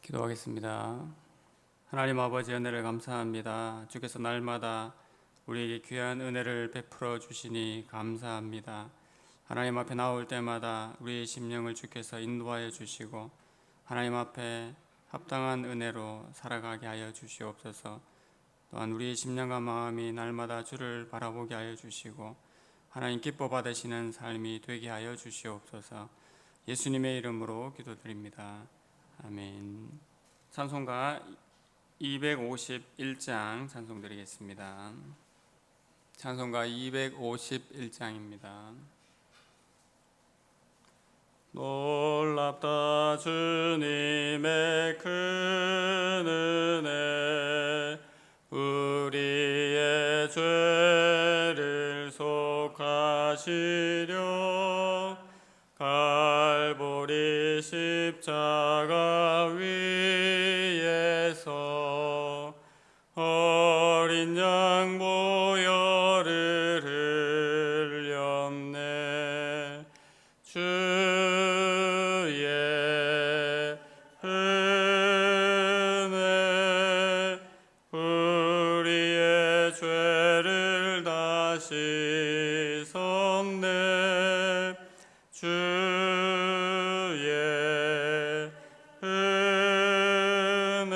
기도하겠습니다. 하나님 아버지, 은혜를 감사합니다. 주께서 날마다 우리에게 귀한 은혜를 베풀어 주시니 감사합니다. 하나님 앞에 나올 때마다 우리의 심령을 주께서 인도하여 주시고 하나님 앞에 합당한 은혜로 살아가게 하여 주시옵소서. 또한 우리의 심령과 마음이 날마다 주를 바라보게 하여 주시고 하나님 기뻐 받으시는 삶이 되게 하여 주시옵소서. 예수님의 이름으로 기도드립니다. 아멘. 찬송가 251장 찬송드리겠습니다. 찬송가 251장입니다. 놀랍다 주님의 큰 은혜, 우리의 죄를 속하시려 갈보리 십자가 위에서 어린 양 보혈을 흘렸네. 주의 은혜 우리의 죄를 다 씻었네. 주의 은혜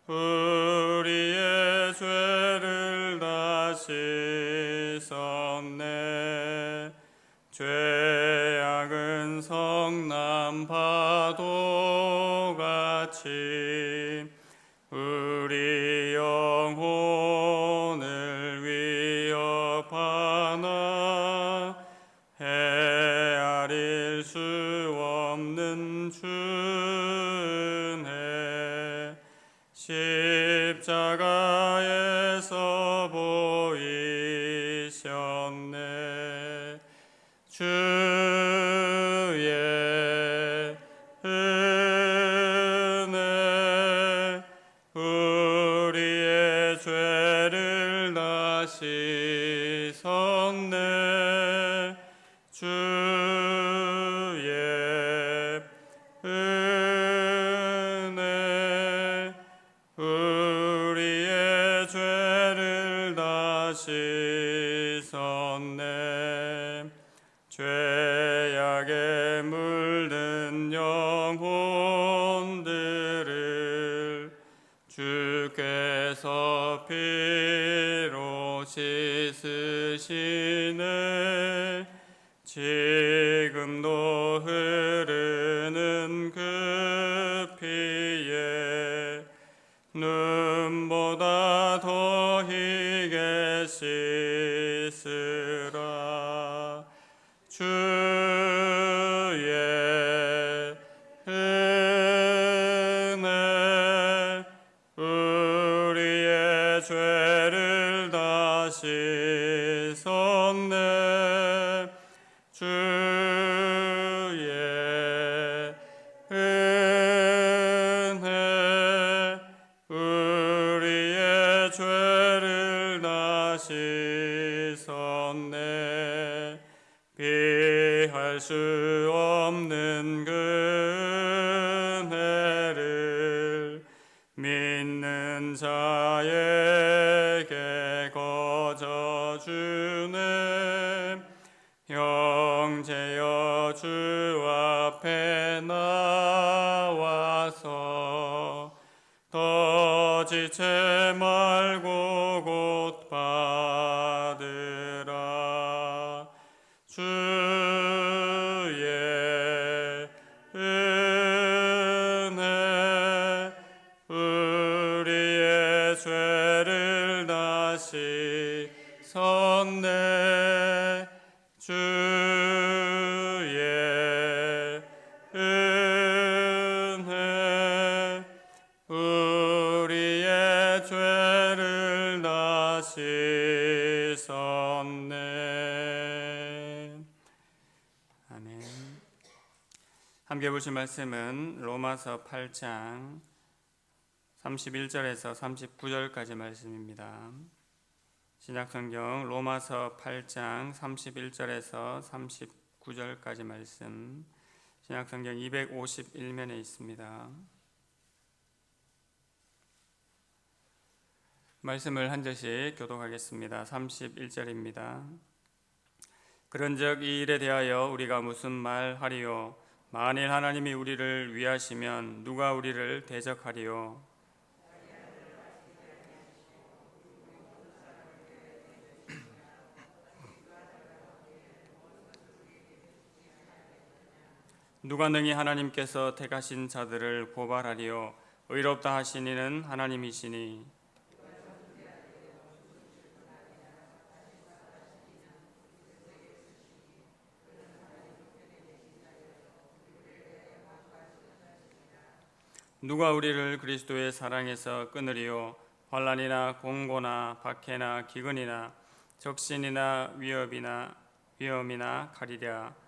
우리의 죄를 다 씻었네. 죄악은 성난 파도같이 우리 영혼을 위협하나 헤아릴 수 없는 주은혜, 십자가에서 보이셨네. 주의 은혜 우리의 죄를 다 씻었네. 주의 은혜 우리의 죄를 다 씻었네. 죄악에 물든 영혼들을 주께서 피로 씻으시네. 지금도 흐르는 그 피에 눈보다 더 희게 씻으라. 주의 은혜 우리의 죄를 다 씻었네. 주의 은혜 우리의 죄를 다 씻었네. 피할 수 없는 그 은혜를 믿는 자에게 거저 주네. 형제여 주 앞에 나와서 더 지체 말고 곧 받으라. 주의 은혜 우리의 죄를 다 씻었네. 주의 은혜 우리의 죄를 다 씻었네. 아멘. 함께 보실 말씀은 로마서 8장 31절에서 39절까지 말씀입니다. 신약성경 로마서 8장 31절에서 39절까지 말씀 신약성경 251면에 있습니다. 말씀을 한 절씩 교독하겠습니다. 31절입니다. 그런즉 이 일에 대하여 우리가 무슨 말하리요? 만일 하나님이 우리를 위하시면 누가 우리를 대적하리요? 누가 능히 하나님께서 택하신 자들을 고발하리요? 의롭다 하신 이는 하나님이시니. 누가 우리를 그리스도의 사랑에서 끊으리요? 환난이나 공고나 박해나 기근이나 적신이나 위험이나 칼이랴.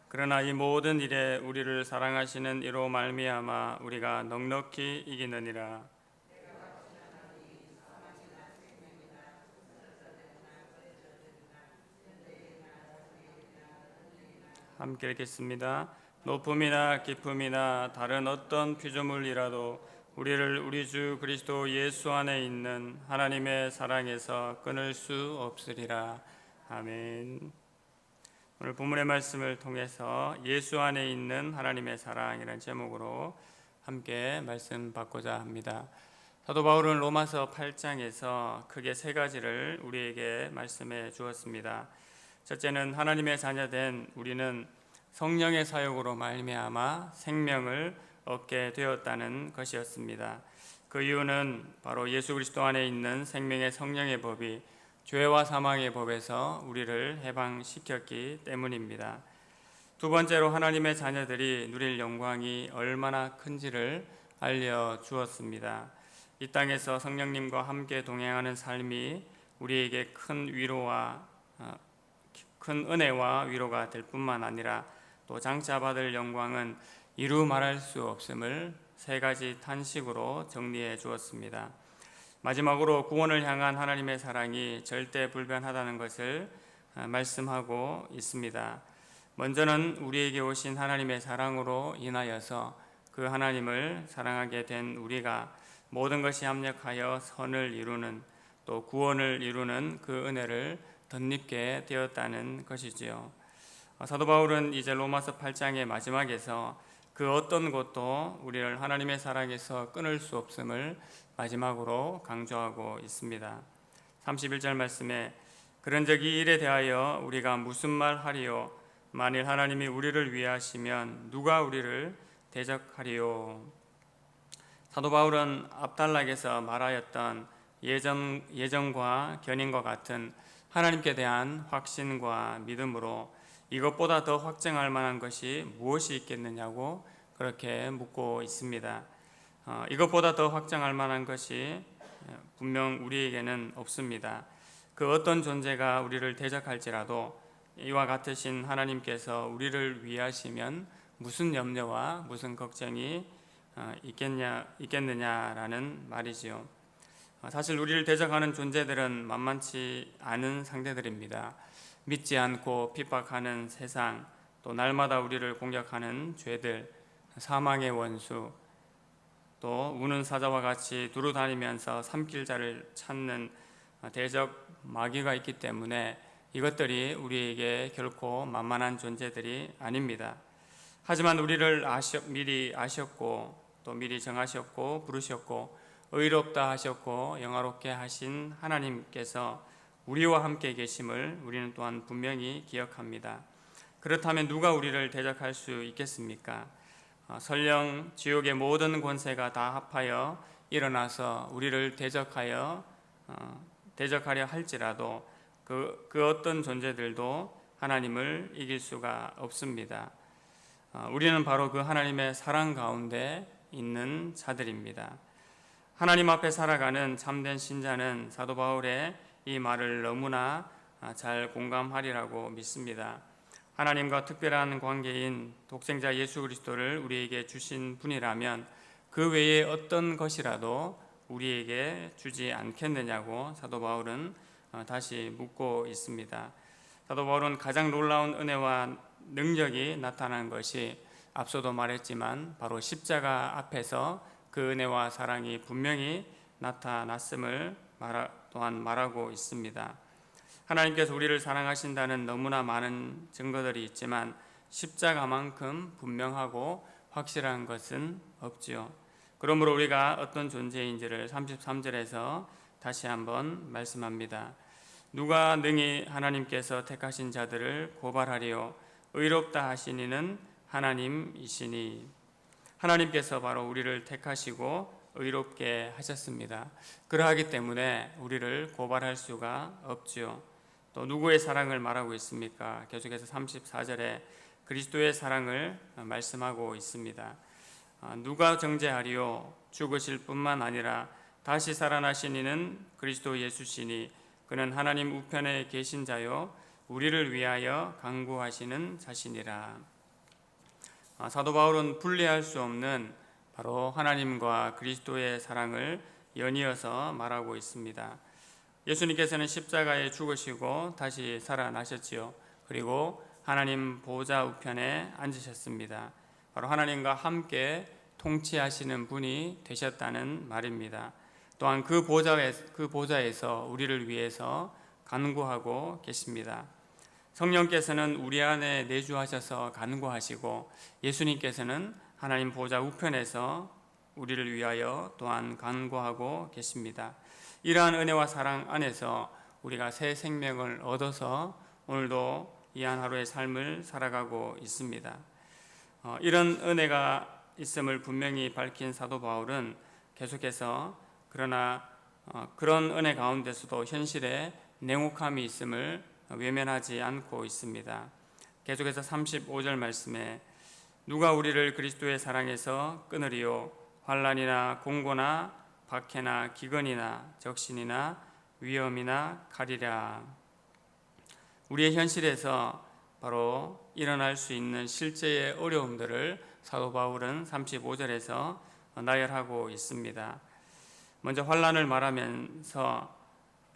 그러나 이 모든 일에 우리를 사랑하시는 이로 말미암아 우리가 넉넉히 이기느니라. 함께 읽겠습니다. 높음이나 깊음이나 다른 어떤 피조물이라도 우리를 우리 주 그리스도 예수 안에 있는 하나님의 사랑에서 끊을 수 없으리라. 아멘. 오늘 본문의 말씀을 통해서 예수 안에 있는 하나님의 사랑이라는 제목으로 함께 말씀 받고자 합니다. 사도 바울은 로마서 8장에서 크게 세 가지를 우리에게 말씀해 주었습니다. 첫째는 하나님의 자녀된 우리는 성령의 사역으로 말미암아 생명을 얻게 되었다는 것이었습니다. 그 이유는 바로 예수 그리스도 안에 있는 생명의 성령의 법이 죄와 사망의 법에서 우리를 해방시켰기 때문입니다. 두 번째로 하나님의 자녀들이 누릴 영광이 얼마나 큰지를 알려주었습니다. 이 땅에서 성령님과 함께 동행하는 삶이 우리에게 큰 은혜와 위로가 될 뿐만 아니라 또 장차 받을 영광은 이루 말할 수 없음을 세 가지 탄식으로 정리해 주었습니다. 마지막으로 구원을 향한 하나님의 사랑이 절대 불변하다는 것을 말씀하고 있습니다. 먼저는 우리에게 오신 하나님의 사랑으로 인하여서 그 하나님을 사랑하게 된 우리가 모든 것이 합력하여 선을 이루는 또 구원을 이루는 그 은혜를 덧입게 되었다는 것이지요. 사도 바울은 이제 로마서 8장의 마지막에서 그 어떤 것도 우리를 하나님의 사랑에서 끊을 수 없음을 마지막으로 강조하고 있습니다. 31절 말씀에 그런즉 이 일에 대하여 우리가 무슨 말하리요? 만일 하나님이 우리를 위하시면 누가 우리를 대적하리요? 사도 바울은 압달락에서 말하였던 예전과 견인과 같은 하나님께 대한 확신과 믿음으로 이것보다 더 확증할 만한 것이 무엇이 있겠느냐고 그렇게 묻고 있습니다. 이것보다 더 확증할 만한 것이 분명 우리에게는 없습니다. 그 어떤 존재가 우리를 대적할지라도 이와 같으신 하나님께서 우리를 위하시면 무슨 염려와 무슨 걱정이 있겠느냐라는 말이지요. 사실 우리를 대적하는 존재들은 만만치 않은 상대들입니다. 믿지 않고 핍박하는 세상, 또 날마다 우리를 공격하는 죄들, 사망의 원수, 또 우는 사자와 같이 두루 다니면서 삼킬 자를 찾는 대적 마귀가 있기 때문에 이것들이 우리에게 결코 만만한 존재들이 아닙니다. 하지만 우리를 미리 아셨고 또 미리 정하셨고 부르셨고 의롭다 하셨고 영화롭게 하신 하나님께서 우리와 함께 계심을 우리는 또한 분명히 기억합니다. 그렇다면 누가 우리를 대적할 수 있겠습니까? 설령 지옥의 모든 권세가 다 합하여 일어나서 우리를 대적하려 할지라도 그 어떤 존재들도 하나님을 이길 수가 없습니다. 우리는 바로 그 하나님의 사랑 가운데 있는 자들입니다. 하나님 앞에 살아가는 참된 신자는 사도 바울의 이 말을 너무나 잘 공감하리라고 믿습니다. 하나님과 특별한 관계인 독생자 예수 그리스도를 우리에게 주신 분이라면 그 외에 어떤 것이라도 우리에게 주지 않겠느냐고 사도 바울은 다시 묻고 있습니다. 사도 바울은 가장 놀라운 은혜와 능력이 나타난 것이 앞서도 말했지만 바로 십자가 앞에서 그 은혜와 사랑이 분명히 나타났음을 또한 말하고 있습니다. 하나님께서 우리를 사랑하신다는 너무나 많은 증거들이 있지만 십자가만큼 분명하고 확실한 것은 없지요. 그러므로 우리가 어떤 존재인지를 33절에서 다시 한번 말씀합니다. 누가 능히 하나님께서 택하신 자들을 고발하리요 의롭다 하시니는 하나님이시니. 하나님께서 바로 우리를 택하시고 의롭게 하셨습니다. 그러하기 때문에 우리를 고발할 수가 없지요. 또 누구의 사랑을 말하고 있습니까? 계속해서 34절에 그리스도의 사랑을 말씀하고 있습니다. 누가 정죄하리요? 죽으실 뿐만 아니라 다시 살아나신 이는 그리스도 예수시니 그는 하나님 우편에 계신 자요 우리를 위하여 간구하시는 자시니라. 사도 바울은 분리할 수 없는 바로 하나님과 그리스도의 사랑을 연이어서 말하고 있습니다. 예수님께서는 십자가에 죽으시고 다시 살아나셨지요. 그리고 하나님 보좌 우편에 앉으셨습니다. 바로 하나님과 함께 통치하시는 분이 되셨다는 말입니다. 또한 그 보좌에서 우리를 위해서 간구하고 계십니다. 성령께서는 우리 안에 내주하셔서 간구하시고 예수님께서는 하나님 보좌 우편에서 우리를 위하여 또한 간구하고 계십니다. 이러한 은혜와 사랑 안에서 우리가 새 생명을 얻어서 오늘도 이 한 하루의 삶을 살아가고 있습니다. 이런 은혜가 있음을 분명히 밝힌 사도 바울은 계속해서 그러나 그런 은혜 가운데서도 현실에 냉혹함이 있음을 외면하지 않고 있습니다. 계속해서 35절 말씀에 누가 우리를 그리스도의 사랑에서 끊으리요 환난이나 공고나 박해나 기근이나 적신이나 위험이나 칼이라. 우리의 현실에서 바로 일어날 수 있는 실제의 어려움들을 사도 바울은 35절에서 나열하고 있습니다. 먼저 환난을 말하면서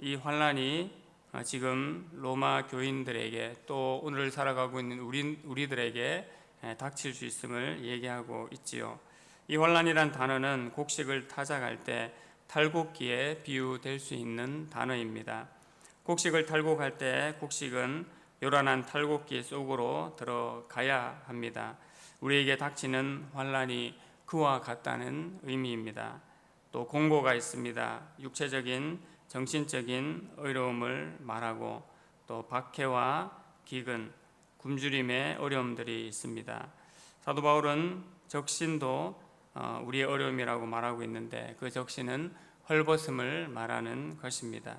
이 환난이 지금 로마 교인들에게 또 오늘 살아가고 있는 우리들에게 닥칠 수 있음을 얘기하고 있지요. 이 환난이란 단어는 곡식을 타작할 때 탈곡기에 비유될 수 있는 단어입니다. 곡식을 탈곡할 때 곡식은 요란한 탈곡기 속으로 들어가야 합니다. 우리에게 닥치는 환난이 그와 같다는 의미입니다. 또 공고가 있습니다. 육체적인, 정신적인 어려움을 말하고 또 박해와 기근, 굶주림의 어려움들이 있습니다. 사도 바울은 적신도 우리의 어려움이라고 말하고 있는데 그 적신은 헐벗음을 말하는 것입니다.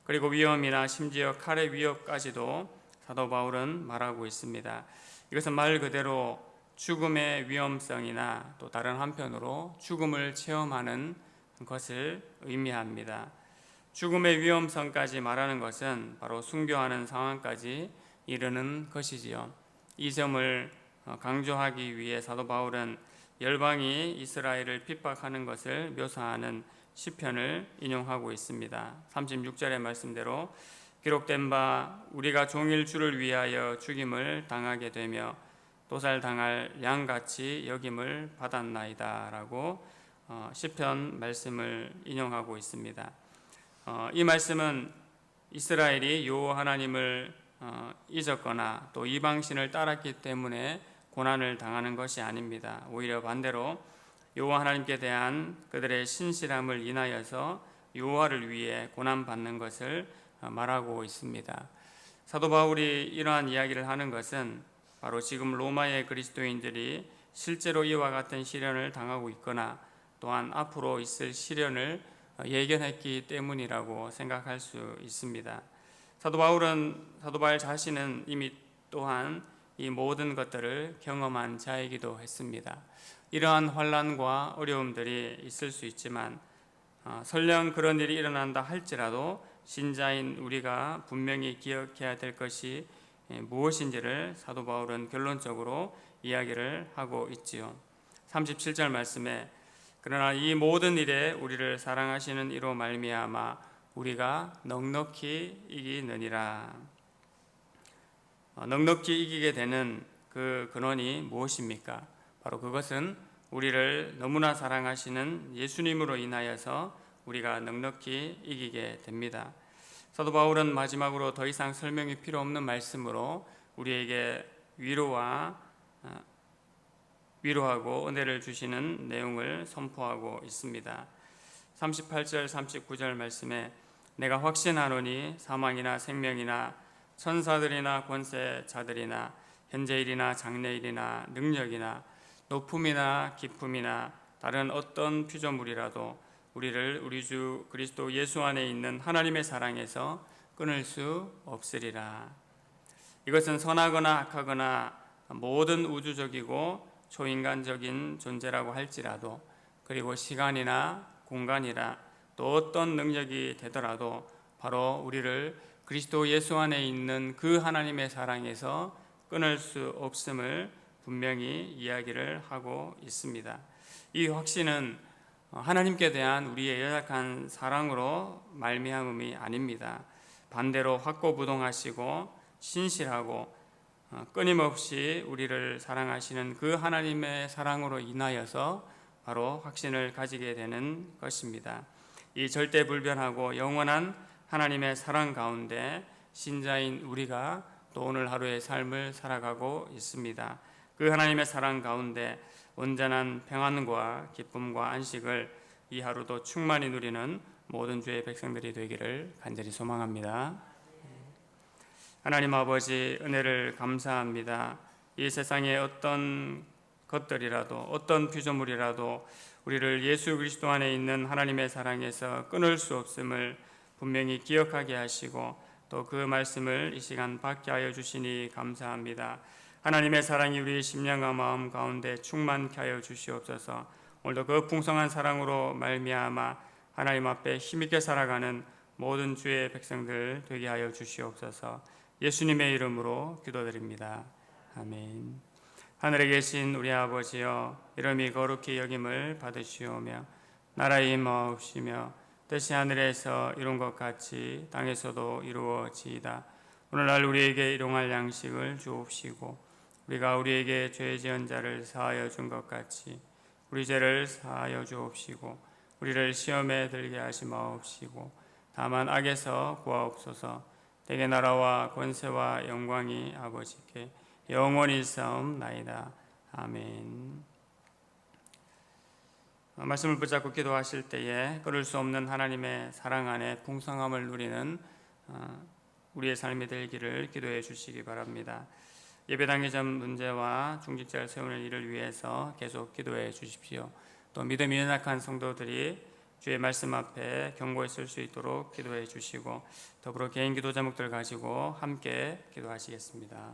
그리고 위험이나 심지어 칼의 위협까지도 사도 바울은 말하고 있습니다. 이것은 말 그대로 죽음의 위험성이나 또 다른 한편으로 죽음을 체험하는 것을 의미합니다. 죽음의 위험성까지 말하는 것은 바로 순교하는 상황까지 이르는 것이지요. 이 점을 강조하기 위해 사도 바울은 열방이 이스라엘을 핍박하는 것을 묘사하는 시편을 인용하고 있습니다. 36절의 말씀대로 기록된 바 우리가 종일 주를 위하여 죽임을 당하게 되며 도살당할 양같이 여김을 받았나이다 라고 시편 말씀을 인용하고 있습니다. 이 말씀은 이스라엘이 여호와 하나님을 잊었거나 또 이방신을 따랐기 때문에 고난을 당하는 것이 아닙니다. 오히려 반대로 여호와 하나님께 대한 그들의 신실함을 인하여서 여호와를 위해 고난받는 것을 말하고 있습니다. 사도 바울이 이러한 이야기를 하는 것은 바로 지금 로마의 그리스도인들이 실제로 이와 같은 시련을 당하고 있거나 또한 앞으로 있을 시련을 예견했기 때문이라고 생각할 수 있습니다. 사도 바울 자신은 이미 또한 이 모든 것들을 경험한 자이기도 했습니다. 이러한 환난과 어려움들이 있을 수 있지만 설령 그런 일이 일어난다 할지라도 신자인 우리가 분명히 기억해야 될 것이 무엇인지를 사도 바울은 결론적으로 이야기를 하고 있지요. 37절 말씀에 그러나 이 모든 일에 우리를 사랑하시는 이로 말미암아 우리가 넉넉히 이기느니라. 넉넉히 이기게 되는 그 근원이 무엇입니까? 바로 그것은 우리를 너무나 사랑하시는 예수님으로 인하여서 우리가 넉넉히 이기게 됩니다. 사도 바울은 마지막으로 더 이상 설명이 필요 없는 말씀으로 우리에게 위로하고 은혜를 주시는 내용을 선포하고 있습니다. 38절 39절 말씀에 내가 확신하노니 사망이나 생명이나 천사들이나 권세자들이나 현재일이나 장래일이나 능력이나 높음이나 깊음이나 다른 어떤 피조물이라도 우리를 우리 주 그리스도 예수 안에 있는 하나님의 사랑에서 끊을 수 없으리라. 이것은 선하거나 악하거나 모든 우주적이고 초인간적인 존재라고 할지라도, 그리고 시간이나 공간이나 또 어떤 능력이 되더라도 바로 우리를 그리스도 예수 안에 있는 그 하나님의 사랑에서 끊을 수 없음을 분명히 이야기를 하고 있습니다. 이 확신은 하나님께 대한 우리의 연약한 사랑으로 말미암음이 아닙니다. 반대로 확고부동하시고 신실하고 끊임없이 우리를 사랑하시는 그 하나님의 사랑으로 인하여서 바로 확신을 가지게 되는 것입니다. 이 절대불변하고 영원한 하나님의 사랑 가운데 신자인 우리가 또 오늘 하루의 삶을 살아가고 있습니다. 그 하나님의 사랑 가운데 온전한 평안과 기쁨과 안식을 이 하루도 충만히 누리는 모든 주의 백성들이 되기를 간절히 소망합니다. 하나님 아버지, 은혜를 감사합니다. 이 세상의 어떤 것들이라도, 어떤 피조물이라도 우리를 예수 그리스도 안에 있는 하나님의 사랑에서 끊을 수 없음을 분명히 기억하게 하시고 또 그 말씀을 이 시간 받게 하여 주시니 감사합니다. 하나님의 사랑이 우리의 심령과 마음 가운데 충만케 하여 주시옵소서. 오늘도 그 풍성한 사랑으로 말미암아 하나님 앞에 힘있게 살아가는 모든 주의 백성들 되게 하여 주시옵소서. 예수님의 이름으로 기도드립니다. 아멘. 하늘에 계신 우리 아버지여, 이름이 거룩히 여김을 받으시오며 나라의 임하옵시며 뜻이 하늘에서 이룬 것 같이 땅에서도 이루어지이다. 오늘날 우리에게 일용할 양식을 주옵시고 우리가 우리에게 죄 지은 자를 사하여 준 것 같이 우리 죄를 사하여 주옵시고 우리를 시험에 들게 하지 마옵시고 다만 악에서 구하옵소서. 대개 나라와 권세와 영광이 아버지께 영원히 있사옵나이다. 아멘. 말씀을 붙잡고 기도하실 때에 끊을 수 없는 하나님의 사랑 안에 풍성함을 누리는 우리의 삶이 되기를 기도해 주시기 바랍니다. 예배당의 점 문제와 중직자를 세우는 일을 위해서 계속 기도해 주십시오. 또 믿음이 연약한 성도들이 주의 말씀 앞에 경고에 쓸 수 있도록 기도해 주시고 더불어 개인 기도 제목들 가지고 함께 기도하시겠습니다.